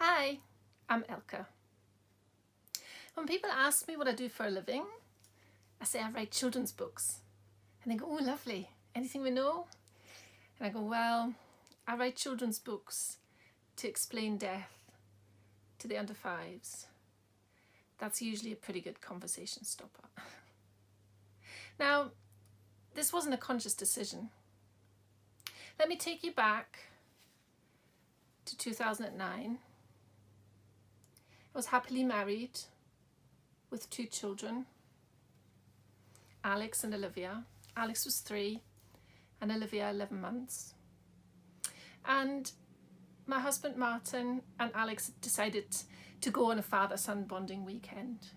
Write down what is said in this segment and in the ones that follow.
Hi, I'm Elke. When people ask me what I do for a living, I say I write children's books. And they go, oh, lovely. Anything we know? And I go, well, I write children's books to explain death to the under fives. That's usually a pretty good conversation stopper. Now, this wasn't a conscious decision. Let me take you back to 2009. I was happily married with 2 children, Alex and Olivia. Alex was 3 and Olivia 11 months. And my husband Martin and Alex decided to go on a father-son bonding weekend.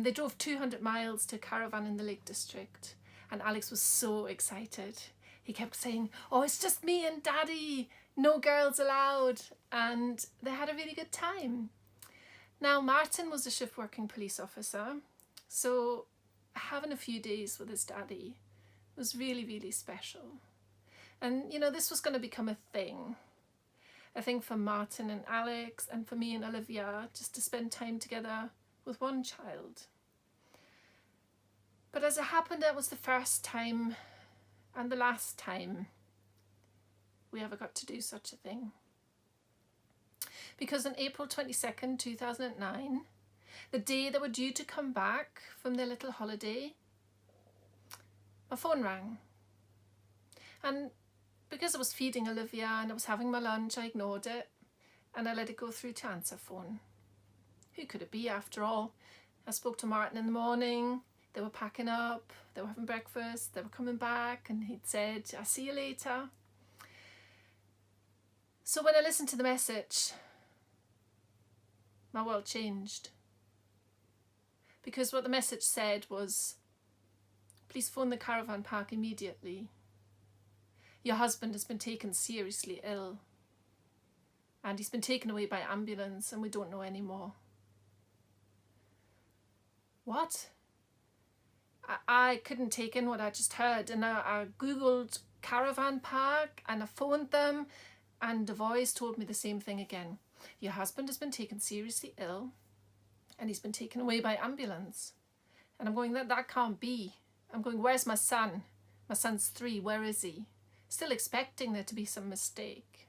They drove 200 miles to a caravan in the Lake District, and Alex was so excited. He kept saying, oh, it's just me and Daddy, no girls allowed. And they had a really good time. Now, Martin was a shift working police officer, so having a few days with his daddy was really, really special. And, you know, this was going to become a thing for Martin and Alex, and for me and Olivia, just to spend time together with one child. But as it happened, that was the first time and the last time we ever got to do such a thing. Because on April 22nd, 2009, the day they were due to come back from their little holiday, my phone rang. And because I was feeding Olivia and I was having my lunch, I ignored it and I let it go through to answer phone. Who could it be after all? I spoke to Martin in the morning. They were packing up, they were having breakfast, they were coming back, and he'd said, I'll see you later. So when I listened to the message, my world changed. Because what the message said was, please phone the caravan park immediately. Your husband has been taken seriously ill. And he's been taken away by ambulance and we don't know any more. What? I couldn't take in what I just heard, and I googled caravan park and I phoned them, and the voice told me the same thing again. Your husband has been taken seriously ill and he's been taken away by ambulance. And I'm going, that can't be. I'm going, where's my son? My son's 3, where is he? Still expecting there to be some mistake.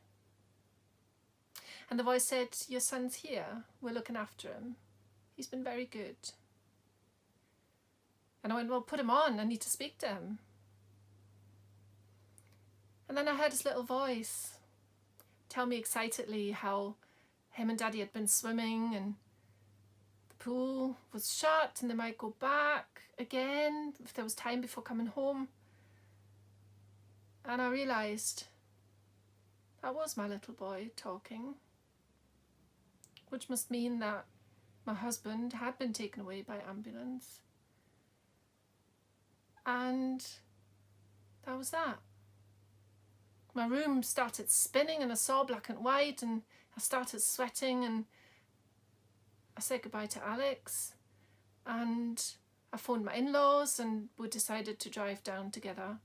And the voice said, your son's here, we're looking after him. He's been very good. And I went, well, put him on, I need to speak to him. And then I heard his little voice tell me excitedly how him and Daddy had been swimming and the pool was shut and they might go back again if there was time before coming home. And I realised that was my little boy talking, which must mean that my husband had been taken away by ambulance. And that was that. My room started spinning and I saw black and white and I started sweating, and I said goodbye to Alex and I phoned my in-laws and we decided to drive down together.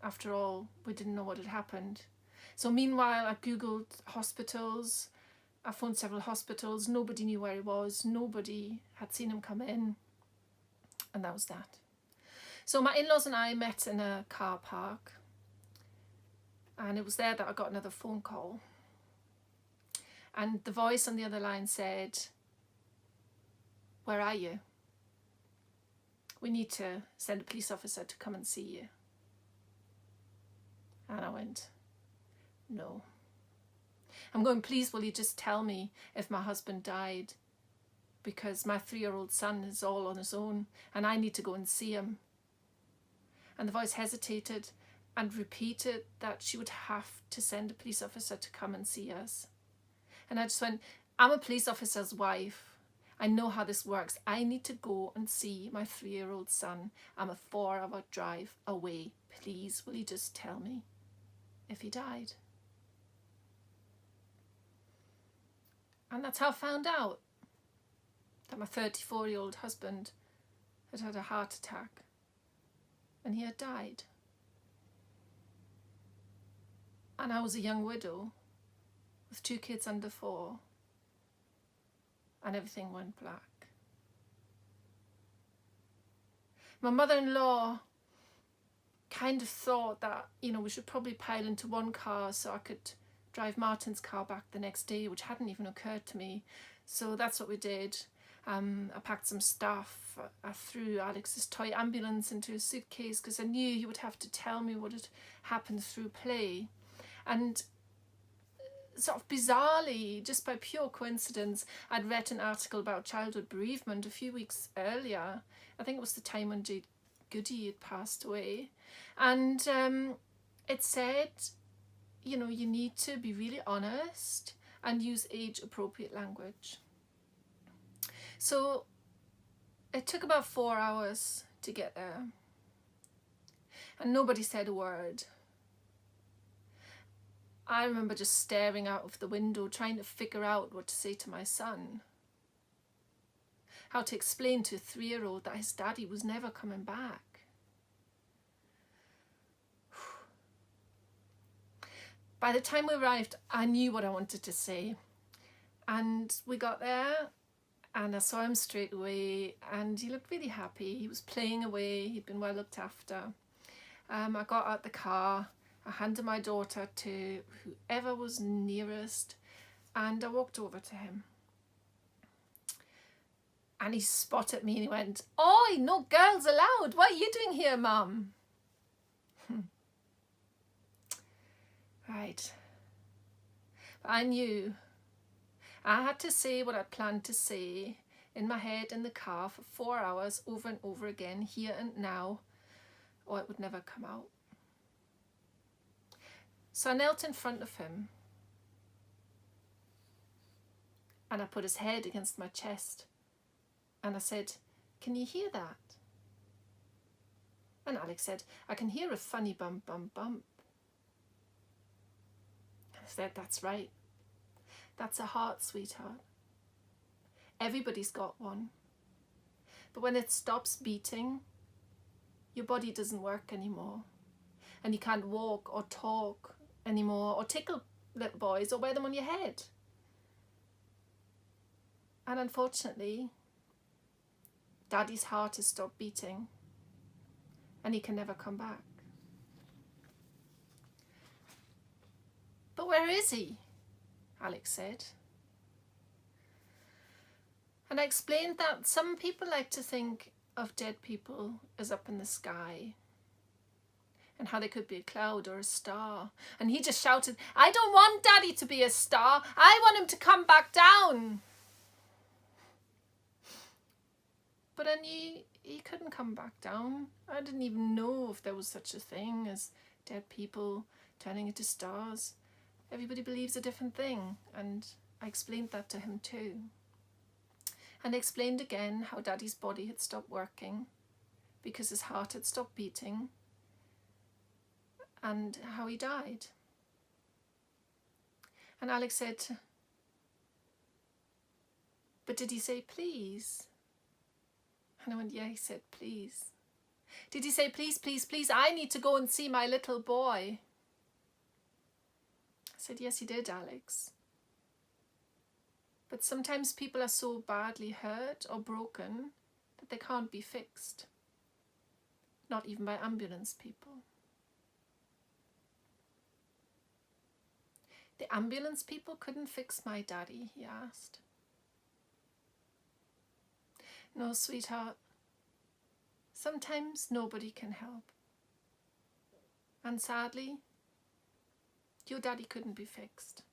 After all, we didn't know what had happened. So meanwhile, I googled hospitals. I phoned several hospitals. Nobody knew where he was. Nobody had seen him come in. And that was that. So my in-laws and I met in a car park, and it was there that I got another phone call. And the voice on the other line said, where are you? We need to send a police officer to come and see you. And I went, no. I'm going, please, will you just tell me if my husband died? Because my 3-year-old son is all on his own and I need to go and see him. And the voice hesitated and repeated that she would have to send a police officer to come and see us. And I just went, I'm a police officer's wife. I know how this works. I need to go and see my 3-year-old son. I'm a 4-hour drive away. Please, will you just tell me if he died? And that's how I found out that my 34-year-old husband had had a heart attack and he had died. And I was a young widow with 2 kids under 4 and everything went black. My mother-in-law kind of thought that, we should probably pile into one car so I could drive Martin's car back the next day, which hadn't even occurred to me. So that's what we did. I packed some stuff. I threw Alex's toy ambulance into a suitcase because I knew he would have to tell me what had happened through play. And sort of bizarrely, just by pure coincidence, I'd read an article about childhood bereavement a few weeks earlier. I think it was the time when Jade Goody had passed away. And it said, you need to be really honest and use age-appropriate language. So it took about 4 hours to get there. And nobody said a word. I remember just staring out of the window, trying to figure out what to say to my son. How to explain to a 3-year-old that his daddy was never coming back. By the time we arrived, I knew what I wanted to say. And we got there, and I saw him straight away, and he looked really happy. He was playing away. He'd been well looked after. I got out the car. I handed my daughter to whoever was nearest, and I walked over to him. And he spotted me and he went, "Oi, no girls allowed. What are you doing here, Mum?" Right. But I knew I had to say what I'd planned to say in my head in the car for 4 hours over and over again, here and now, or it would never come out. So I knelt in front of him and I put his head against my chest and I said, "Can you hear that?" And Alex said, "I can hear a funny bump, bump, bump." I said, "That's right. That's a heart, sweetheart. Everybody's got one. But when it stops beating, your body doesn't work anymore. And you can't walk or talk anymore or tickle little boys or wear them on your head. And unfortunately, Daddy's heart has stopped beating and he can never come back." "But where is he?" Alex said. And I explained that some people like to think of dead people as up in the sky and how they could be a cloud or a star. And he just shouted, "I don't want Daddy to be a star. I want him to come back down." But I knew he couldn't come back down. I didn't even know if there was such a thing as dead people turning into stars. Everybody believes a different thing, and I explained that to him too. And explained again how Daddy's body had stopped working because his heart had stopped beating and how he died. And Alex said, "But did he say please?" And I went, "Yeah, he said please." "Did he say please, please, please, I need to go and see my little boy?" I said, "Yes, he did, Alex. But sometimes people are so badly hurt or broken that they can't be fixed. Not even by ambulance people." "The ambulance people couldn't fix my daddy?" he asked. "No, sweetheart. Sometimes nobody can help. And sadly, your daddy couldn't be fixed,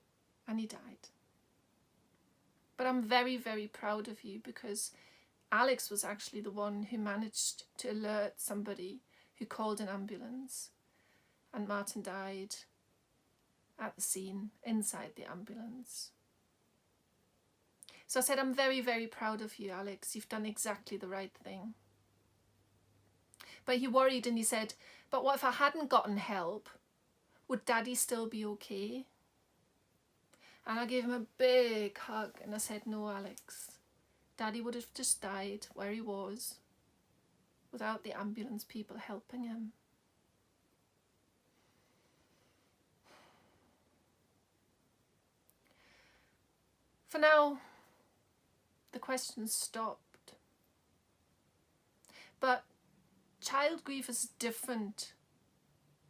and he died. But I'm very, very proud of you because Alex was actually the one who managed to alert somebody who called an ambulance, and Martin died at the scene inside the ambulance. So I said, I'm very, very proud of you, Alex. You've done exactly the right thing. But he worried and he said, but what if I hadn't gotten help? Would Daddy still be okay? And I gave him a big hug and I said, no, Alex. Daddy would have just died where he was without the ambulance people helping him. For now, the questions stopped. But child grief is different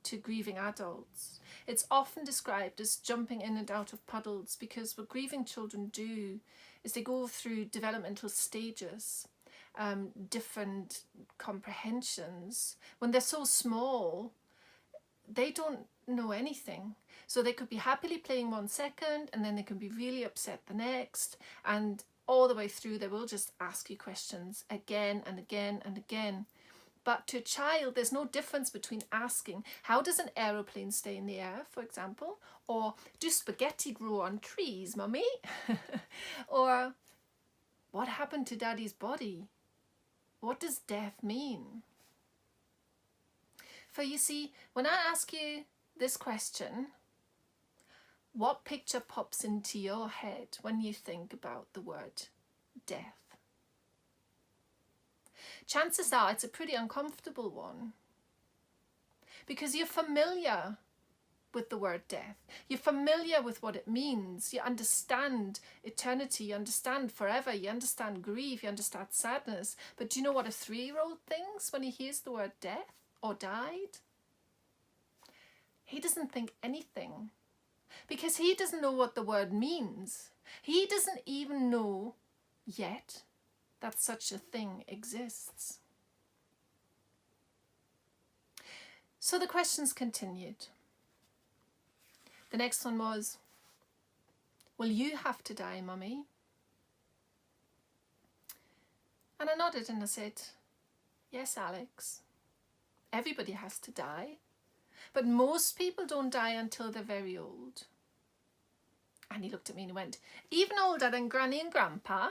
to grieving adults. It's often described as jumping in and out of puddles, because what grieving children do is they go through developmental stages, different comprehensions. When they're so small, they don't know anything. So they could be happily playing 1 second, and then they can be really upset the next, and all the way through they will just ask you questions again and again and again. But to a child, there's no difference between asking, how does an aeroplane stay in the air, for example? Or, do spaghetti grow on trees, mummy? Or, what happened to daddy's body? What does death mean? For you see, when I ask you this question, what picture pops into your head when you think about the word death? Chances are it's a pretty uncomfortable one, because you're familiar with the word death. You're familiar with what it means. You understand eternity, you understand forever, you understand grief, you understand sadness. But do you know what a 3-year-old thinks when he hears the word death or died? He doesn't think anything, because he doesn't know what the word means. He doesn't even know yet that such a thing exists. So the questions continued. The next one was, will you have to die, mummy? And I nodded and I said, yes, Alex, everybody has to die, but most people don't die until they're very old. And he looked at me and he went, even older than Granny and Grandpa?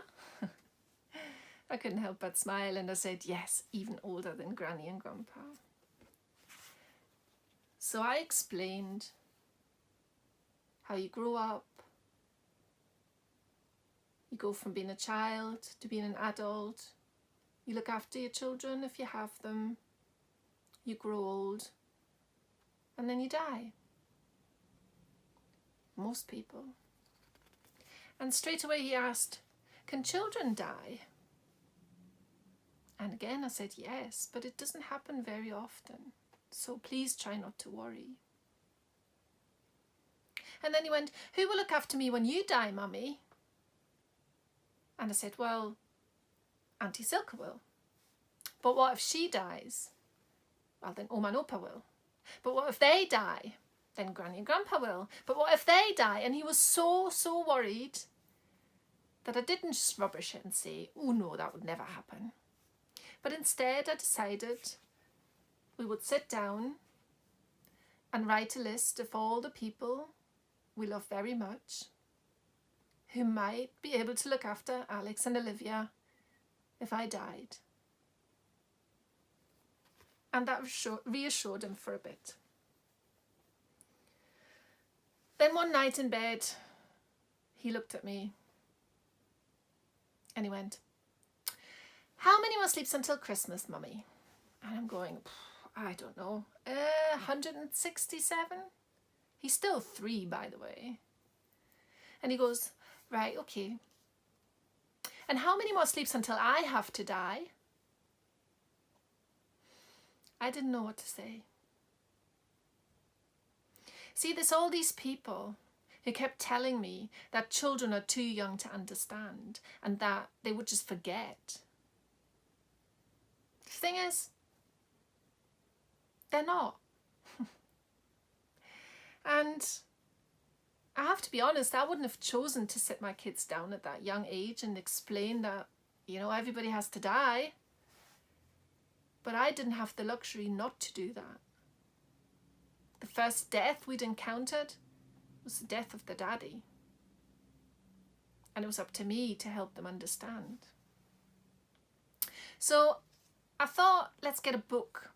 I couldn't help but smile, and I said, yes, even older than Granny and Grandpa. So I explained how you grow up, you go from being a child to being an adult, you look after your children if you have them, you grow old, and then you die. Most people. And straight away he asked, can children die? And again I said yes, but it doesn't happen very often, so please try not to worry. And then he went, who will look after me when you die, mummy? And I said, well, Auntie Silke will. But what if she dies? Well, then Oma and Opa will. But what if they die? Then Granny and Grandpa will. But what if they die? And he was so worried that I didn't just rubbish it and say, oh no, that would never happen. But instead I decided we would sit down and write a list of all the people we love very much who might be able to look after Alex and Olivia if I died. And that reassured him for a bit. Then one night in bed, he looked at me and he went, how many more sleeps until Christmas, mummy? And I'm going, I don't know, 167? He's still 3, by the way. And he goes, right, okay. And how many more sleeps until I have to die? I didn't know what to say. See, there's all these people who kept telling me that children are too young to understand and that they would just forget. The thing is, they're not. And I have to be honest, I wouldn't have chosen to sit my kids down at that young age and explain that, you know, everybody has to die. But I didn't have the luxury not to do that. The first death we'd encountered was the death of the daddy. And it was up to me to help them understand. So I thought, let's get a book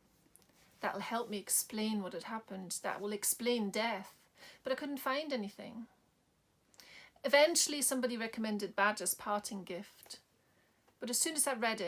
that'll help me explain what had happened, that will explain death. But I couldn't find anything. Eventually somebody recommended Badger's Parting Gift. But as soon as I read it,